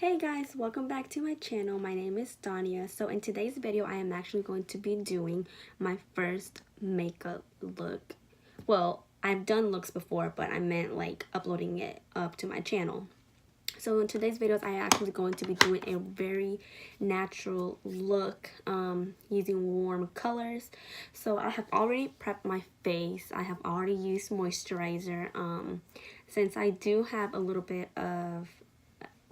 Hey guys, welcome back to my channel. My name is Dania. So in today's video, I am actually going to be doing my first makeup look. Well, I've done looks before, but I meant like uploading it up to my channel. So in today's videos, I am actually going to be doing a very natural look using warm colors. So I have already prepped my face. I have already used moisturizer. Since I do have a little bit of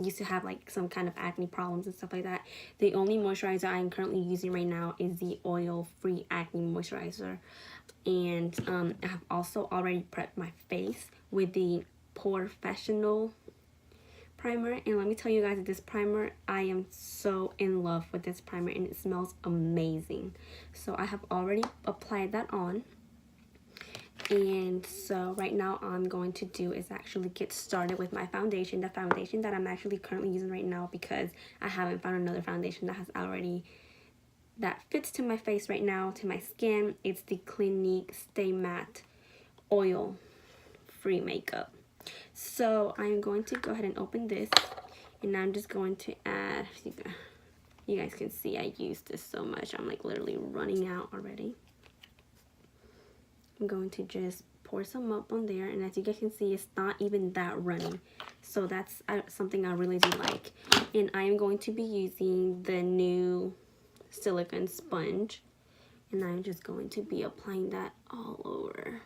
used to have like some kind of acne problems and stuff like that, the only moisturizer I'm currently using right now is the oil-free acne moisturizer. And I have also already prepped my face with the POREfessional primer. And let me tell you guys, this primer, I am so in love with this primer and it smells amazing. So I have already applied that on. And so right now all I'm going to do is actually get started with my foundation. The foundation that I'm actually currently using right now, because I haven't found another foundation that fits to my face right now, to my skin. It's the Clinique Stay Matte Oil Free Makeup. So I'm going to go ahead and open this, and I'm just going to add, you guys can see I use this so much. I'm like literally running out already. I'm going to just pour some up on there, and as you guys can see, it's not even that runny. So that's something I really do like. And I am going to be using the new silicone sponge, and I'm just going to be applying that all over.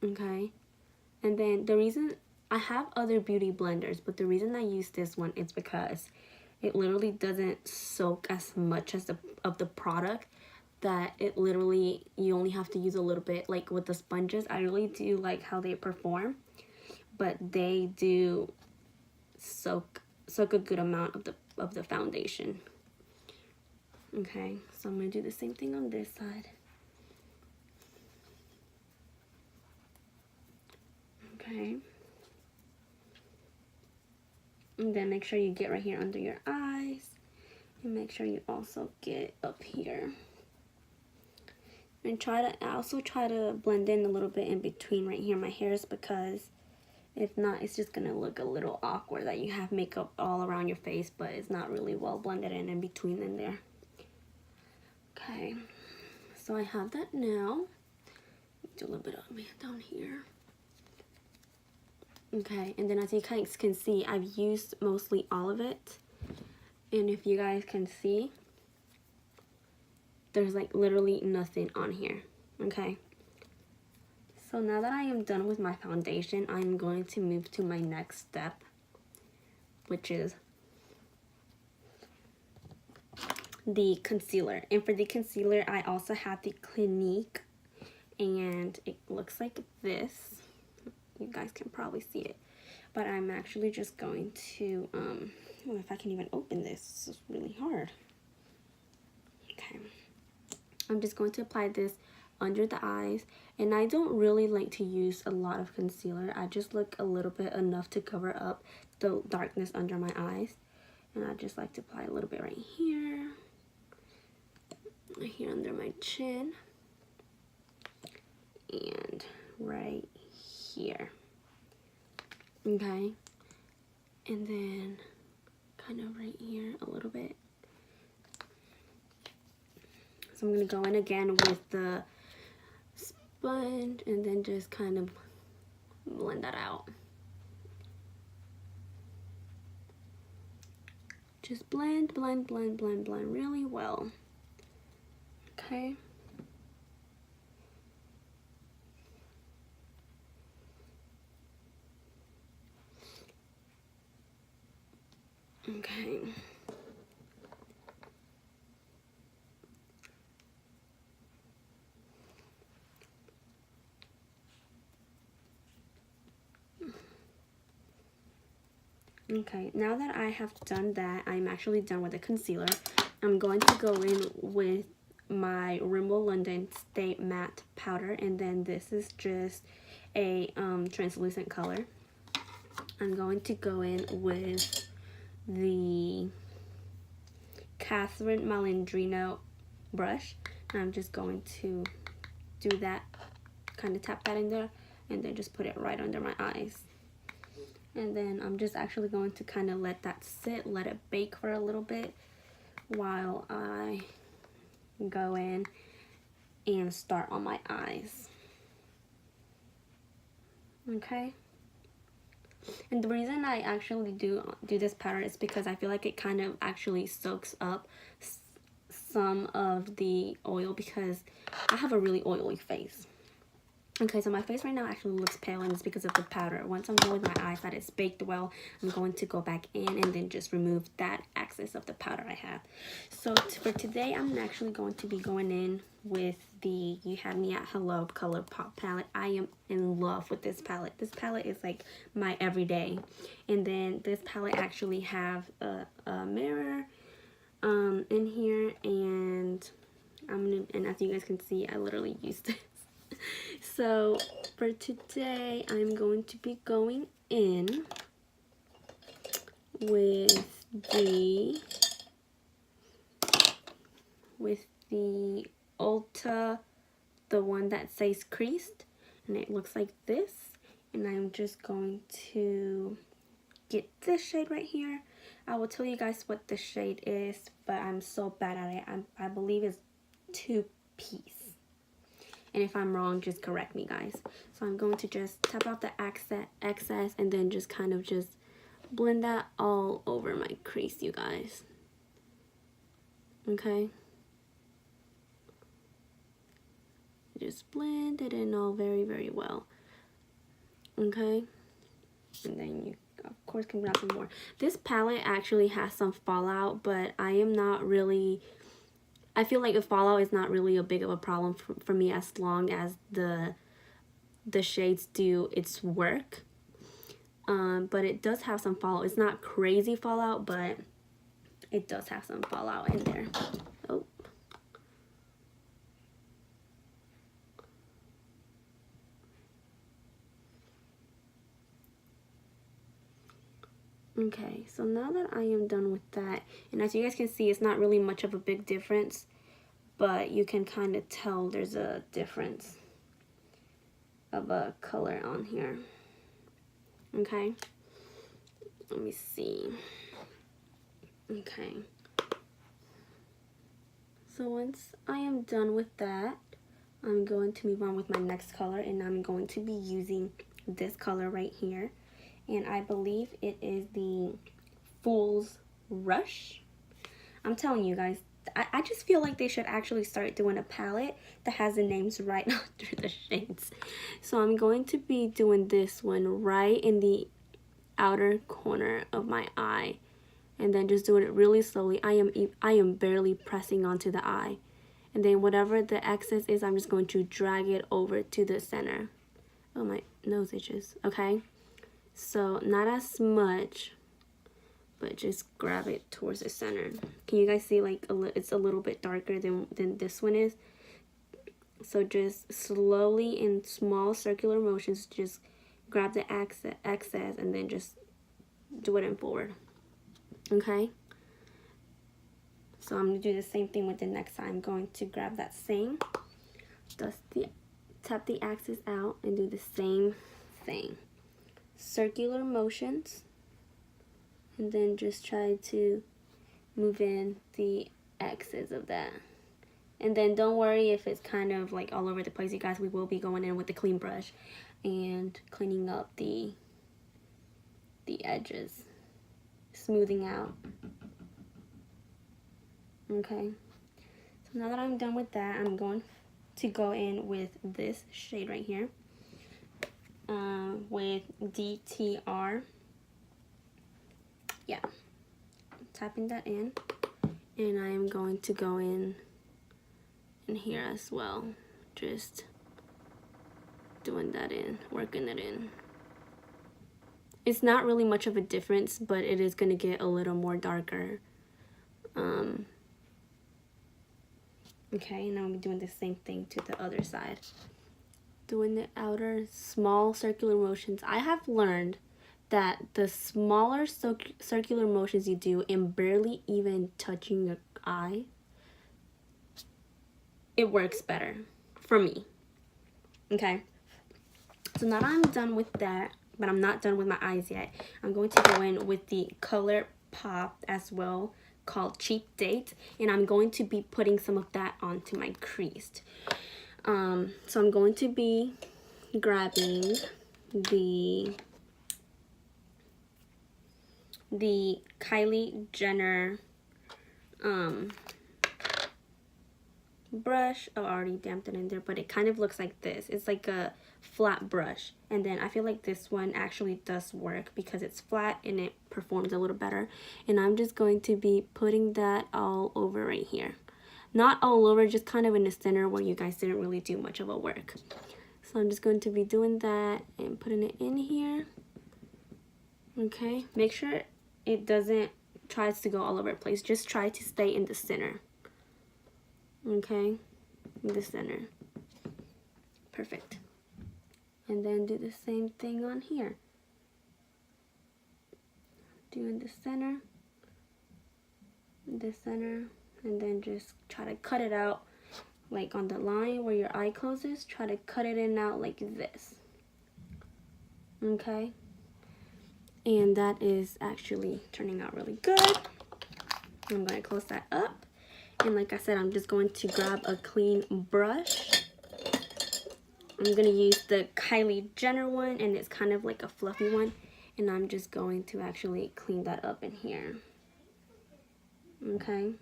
Okay, and then the reason I have other beauty blenders, but the reason I use this one is because it literally doesn't soak as much as of the product, that it literally, you only have to use a little bit. Like with the sponges, I really do like how they perform, but they do soak a good amount of the foundation. Okay, so I'm gonna do the same thing on this side. Okay, and then make sure you get right here under your eyes, and make sure you also get up here. And I also try to blend in a little bit in between right here my hairs, because if not, it's just gonna look a little awkward that you have makeup all around your face, but it's not really well blended in between in there. Okay, so I have that now. Do a little bit of it down here. Okay, and then as you guys can see, I've used mostly all of it. And if you guys can see, there's like literally nothing on here. Okay, so now that I am done with my foundation, I'm going to move to my next step, which is the concealer. And for the concealer, I also have the Clinique, and it looks like this. You guys can probably see it, but I'm actually just going to well, if I can even open this, it's really hard. Okay, I'm just going to apply this under the eyes, and I don't really like to use a lot of concealer. I just look a little bit, enough to cover up the darkness under my eyes, and I just like to apply a little bit right here under my chin, and right here. Okay, and then kind of right here a little bit. So I'm gonna go in again with the sponge, and then just kind of blend that out. Just blend really well. Okay. Okay. Okay, now that I have done that, I'm actually done with the concealer. I'm going to go in with my Rimmel London Stay Matte Powder, and then this is just a translucent color. I'm going to go in with the Catherine Malandrino brush, and I'm just going to do that, kind of tap that in there, and then just put it right under my eyes. And then I'm just actually going to kind of let that sit, let it bake for a little bit while I go in and start on my eyes. Okay. And the reason I actually do this powder is because I feel like it kind of actually soaks up some of the oil, because I have a really oily face. Okay, so my face right now actually looks pale, and it's because of the powder. Once I'm done with my eyes that it's baked well, I'm going to go back in and then just remove that excess of the powder I have. So for today, I'm actually going to be going in with the You Had Me at Hello color pop palette. I am in love with this palette. This palette is like my everyday. And then this palette actually have a mirror in here, and and as you guys can see, I literally used it. So for today, I'm going to be going in with the Ulta, the one that says creased, and it looks like this. And I'm just going to get this shade right here. I will tell you guys what the shade is, but I'm so bad at it. I believe it's 2-piece. And if I'm wrong, just correct me, guys. So I'm going to just tap out the excess and then just kind of just blend that all over my crease, you guys. Okay? Just blend it in all very, very well. Okay? And then you, of course, can grab some more. This palette actually has some fallout, but I am not really... I feel like the fallout is not really a big of a problem for me, as long as the shades do its work. But it does have some fallout. It's not crazy fallout, but it does have some fallout in there. Oh. Okay, so now that I am done with that, and as you guys can see, it's not really much of a big difference, but you can kind of tell there's a difference of a color on here. Okay, let me see. Okay, so once I am done with that, I'm going to move on with my next color, and I'm going to be using this color right here. And I believe it is the Fool's Rush. I'm telling you guys, I just feel like they should actually start doing a palette that has the names right under the shades. So I'm going to be doing this one right in the outer corner of my eye, and then just doing it really slowly. I am barely pressing onto the eye, and then whatever the excess is, I'm just going to drag it over to the center. Oh, my nose itches. Okay. So not as much, but just grab it towards the center. Can you guys see, like, it's a little bit darker than this one is? So just slowly in small circular motions, just grab the excess and then just do it in forward. Okay? So I'm going to do the same thing with the next side. I'm going to grab that same, tap the axis out and do the same thing. Circular motions, and then just try to move in the excess of that. And then don't worry if it's kind of like all over the place, you guys. We will be going in with the clean brush and cleaning up the edges, smoothing out. Okay, so now that I'm done with that, I'm going to go in with this shade right here. With DTR. Yeah, tapping that in, and I am going to go in here as well, just doing that in, working it in. It's not really much of a difference, but it is going to get a little more darker. Okay, now I'm doing the same thing to the other side. Doing the outer small circular motions. I have learned that the smaller circular motions you do and barely even touching your eye, it works better for me. Okay, so now that I'm done with that, but I'm not done with my eyes yet. I'm going to go in with the ColourPop as well, called Cheap Date, and I'm going to be putting some of that onto my crease. So I'm going to be grabbing the Kylie Jenner brush. Oh, I already damped it in there, but it kind of looks like this. It's like a flat brush, and then I feel like this one actually does work because it's flat and it performs a little better. And I'm just going to be putting that all over right here. Not all over, just kind of in the center where you guys didn't really do much of a work. So I'm just going to be doing that and putting it in here. Okay, make sure it doesn't tries to go all over the place. Just try to stay in the center. Okay, in the center. Perfect. And then do the same thing on here. Do in the center, and then just try to cut it out like on the line where your eye closes. Try to cut it in out like this. Okay, and that is actually turning out really good. I'm going to close that up. And like I said, I'm just going to grab a clean brush. I'm going to use the Kylie Jenner one, and it's kind of like a fluffy one. And I'm just going to actually clean that up in here. Okay.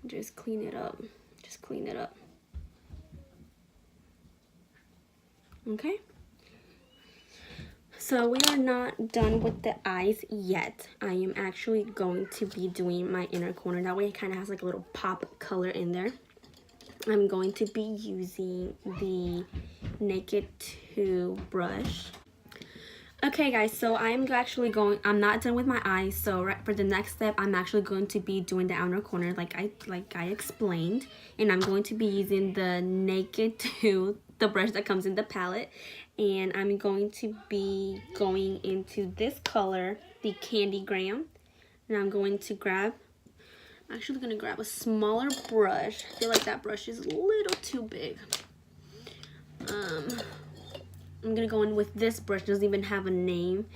Just clean it up. Just clean it up. Okay. So we are not done with the eyes yet. I am actually going to be doing my inner corner. That way it kind of has like a little pop color in there. I'm going to be using the Naked 2 brush. Okay guys, so I'm not done with my eyes. So for the next step, I'm actually going to be doing the outer corner like I explained. And I'm going to be using the Naked 2, the brush that comes in the palette. And I'm going to be going into this color, the Candy Graham. And I'm actually going to grab a smaller brush. I feel like that brush is a little too big. I'm going to go in with this brush. It doesn't even have a name,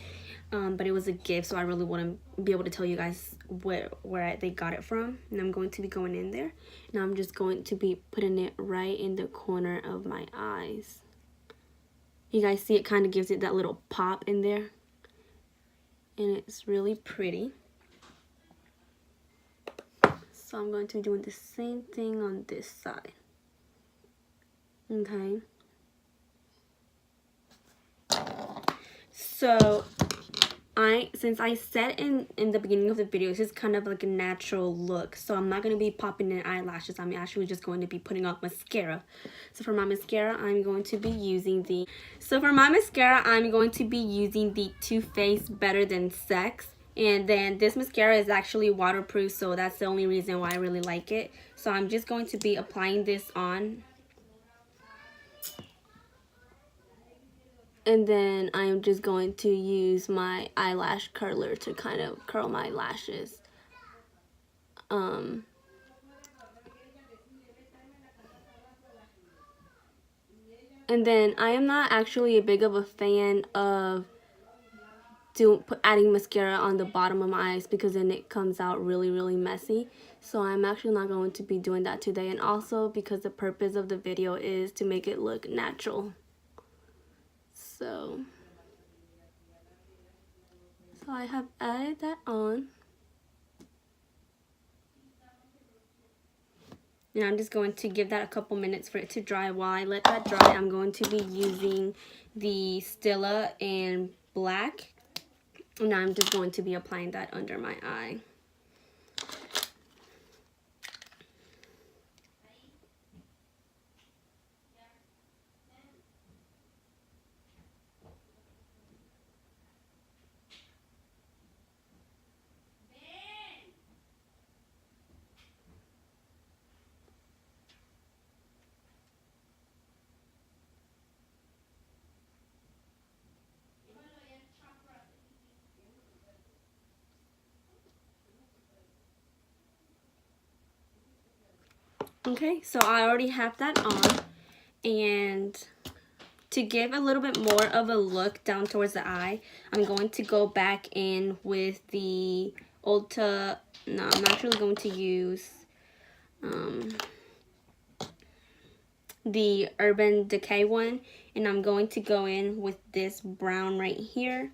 but it was a gift, so I really want to be able to tell you guys where they got it from. And I'm going to be going in there. And I'm just going to be putting it right in the corner of my eyes. You guys see it kind of gives it that little pop in there. And it's really pretty. So I'm going to be doing the same thing on this side. Okay. So since I said in the beginning of the video, this is kind of like a natural look. So I'm not going to be popping in eyelashes. I'm actually just going to be putting on mascara. So for my mascara, I'm going to be using the Too Faced Better Than Sex. And then this mascara is actually waterproof, so that's the only reason why I really like it. So I'm just going to be applying this on. And then I'm just going to use my eyelash curler to kind of curl my lashes. And then I am not actually a big of a fan of adding mascara on the bottom of my eyes because then it comes out really, really messy. So I'm actually not going to be doing that today. And also because the purpose of the video is to make it look natural. So I have added that on. And I'm just going to give that a couple minutes for it to dry. While I let that dry, I'm going to be using the Stila in black. And I'm just going to be applying that under my eye. Okay, so I already have that on, and to give a little bit more of a look down towards the eye, I'm going to go back in with the Ulta. No, I'm actually going to use the Urban Decay one, and I'm going to go in with this brown right here.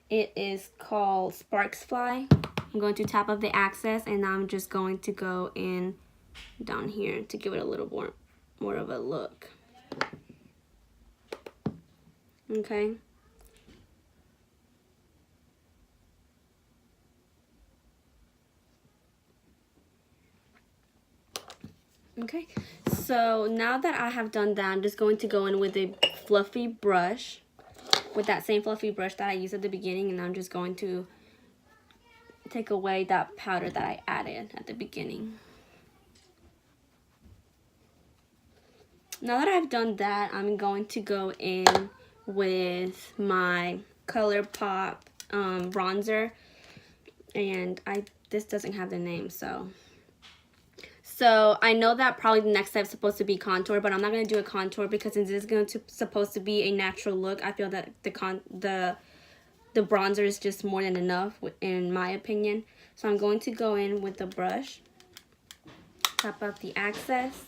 It is called Sparks Fly. I'm going to tap up the access, and I'm just going to go in down here to give it a little more of a look. Okay. Okay, so now that I have done that, I'm just going to go in with a fluffy brush, with that same fluffy brush that I used at the beginning, and I'm just going to take away that powder that I added at the beginning. Now that I've done that, I'm going to go in with my ColourPop bronzer, and this doesn't have the name, so I know that probably the next step is supposed to be contour, but I'm not going to do a contour because since this is supposed to be a natural look, I feel that the bronzer is just more than enough in my opinion. So I'm going to go in with the brush, tap up the access,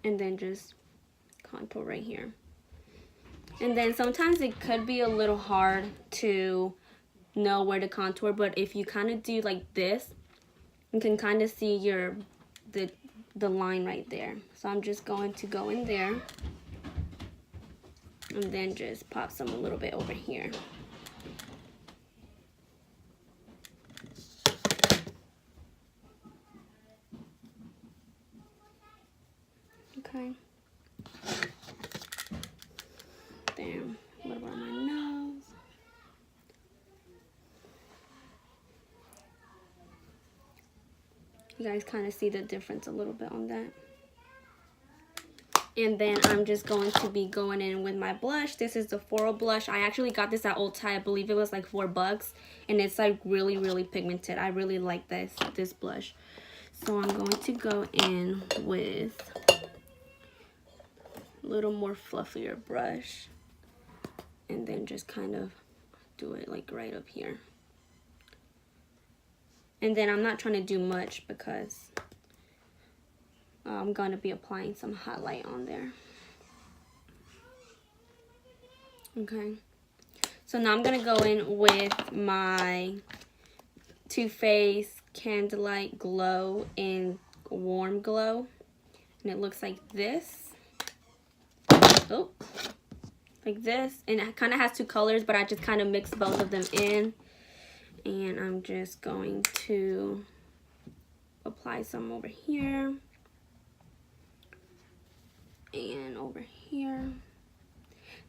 and then just contour right here. And then sometimes it could be a little hard to know where to contour, but if you kind of do like this, you can kind of see the line right there. So I'm just going to go in there and then just pop some a little bit over here. Okay. Damn, a little bit on my nose. You guys kind of see the difference a little bit on that. And then I'm just going to be going in with my blush. This is the Floral blush. I actually got this at Ulta. I believe it was like $4. And it's like really, really pigmented. I really like this blush. So I'm going to go in with a little more fluffier brush. And then just kind of do it like right up here. And then I'm not trying to do much because I'm going to be applying some highlight on there. Okay. So now I'm going to go in with my Too Faced Candlelight Glow in Warm Glow. And it looks like this. Oh. Like this. And it kind of has two colors, but I just kind of mixed both of them in. And I'm just going to apply some over here and over here.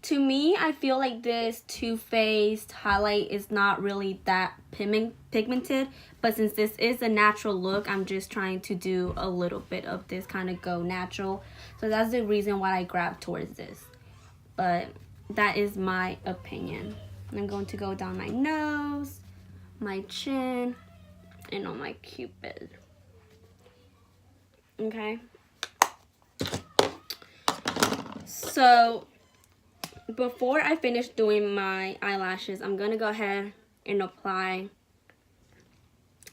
To me, I feel like this Too Faced highlight is not really that pigmented, but since this is a natural look, I'm just trying to do a little bit of this, kind of go natural. So that's the reason why I grabbed towards this. But that is my opinion. I'm going to go down my nose, my chin, and on my cupid. Okay. So before I finish doing my eyelashes, I'm gonna go ahead and apply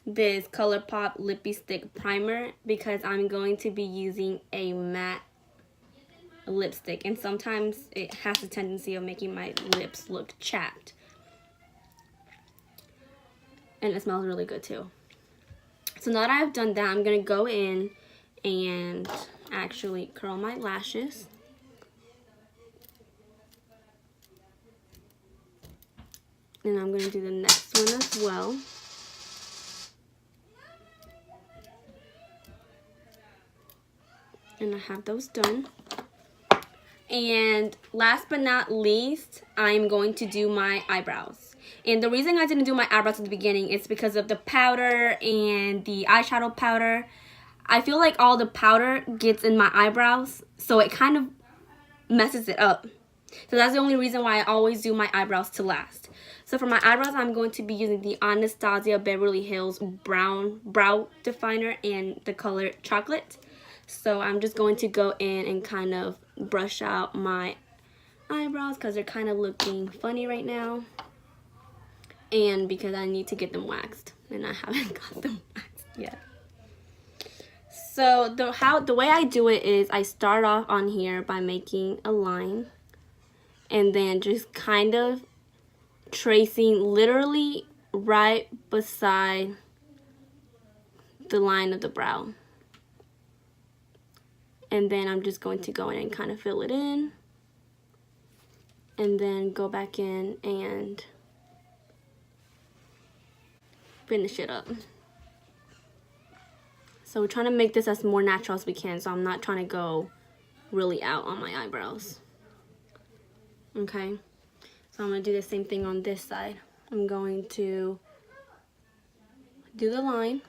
this ColourPop Lippy Stick Primer because I'm going to be using a matte lipstick, and sometimes it has a tendency of making my lips look chapped. And it smells really good too. So now that I've done that, I'm going to go in and actually curl my lashes. And I'm going to do the next one as well. And I have those done. And last but not least, I'm going to do my eyebrows. And the reason I didn't do my eyebrows at the beginning is because of the powder and the eyeshadow powder. I feel like all the powder gets in my eyebrows, so it kind of messes it up. So that's the only reason why I always do my eyebrows to last. So for my eyebrows, I'm going to be using the Anastasia Beverly Hills Brown Brow Definer in the color Chocolate. So I'm just going to go in and kind of brush out my eyebrows because they're kind of looking funny right now, and because I need to get them waxed and I haven't got them waxed yet. So the way I do it is I start off on here by making a line and then just kind of tracing literally right beside the line of the brow. And then I'm just going to go in and kind of fill it in. And then go back in and finish it up. So we're trying to make this as more natural as we can, so I'm not trying to go really out on my eyebrows. Okay, so I'm going to do the same thing on this side. I'm going to do the line,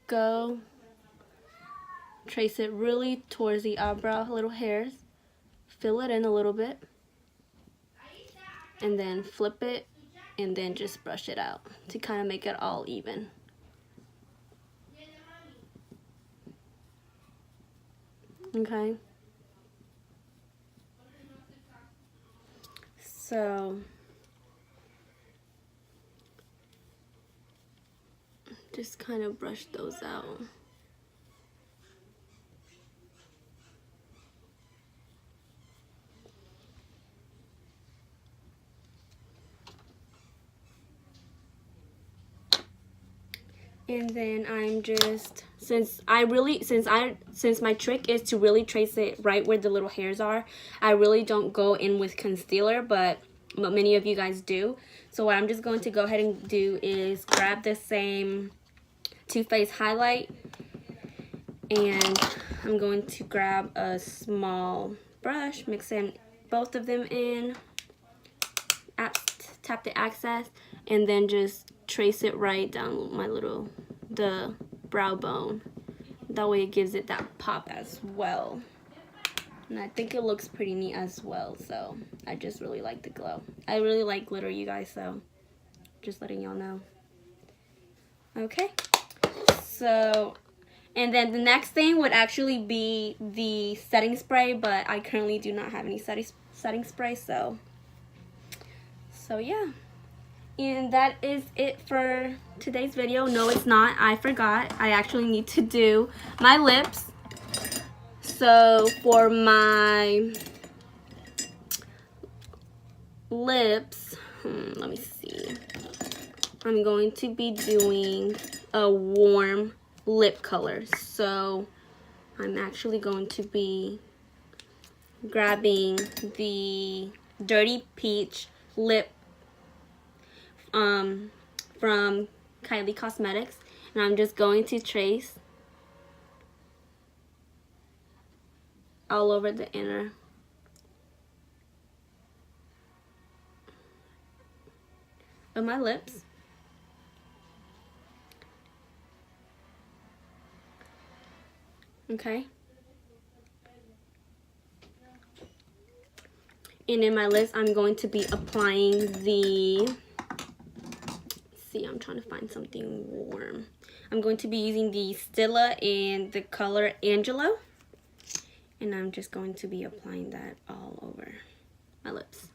go trace it really towards the eyebrow, little hairs, fill it in a little bit, and then flip it, and then just brush it out to kind of make it all even. Okay. So just kind of brush those out. And then I'm just, since my trick is to really trace it right where the little hairs are, I really don't go in with concealer, but many of you guys do. So what I'm just going to go ahead and do is grab the same Too Faced highlight, and I'm going to grab a small brush, mix in both of them in, tap the access, and then just trace it right down the brow bone. That way it gives it that pop as well. And I think it looks pretty neat as well, so I just really like the glow. I really like glitter, you guys, so just letting y'all know. Okay, so, and then the next thing would actually be the setting spray, but I currently do not have any setting spray, so yeah. And that is it for today's video. No, it's not. I forgot. I actually need to do my lips. So for my lips, let me see. I'm going to be doing a warm lip color. So I'm actually going to be grabbing the Dirty Peach lip from Kylie Cosmetics, and I'm just going to trace all over the inner of my lips. Okay. And in my lips, I'm going to be applying the, I'm trying to find something warm. I'm going to be using the Stila in the color Angelo. And I'm just going to be applying that all over my lips.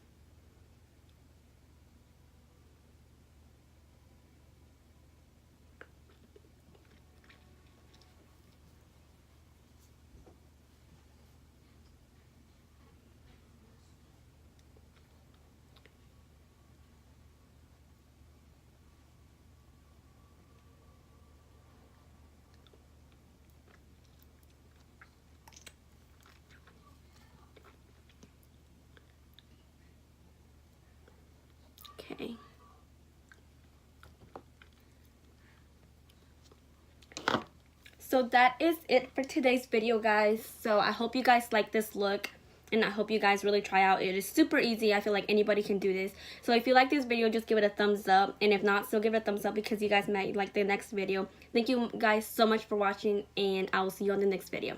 Okay. So that is it for today's video, guys. So I hope you guys like this look, and I hope you guys really try out. It is super easy. I feel like anybody can do this. So if you like this video, just give it a thumbs up, and if not, still give it a thumbs up because you guys might like the next video. Thank you guys so much for watching, and I will see you on the next video.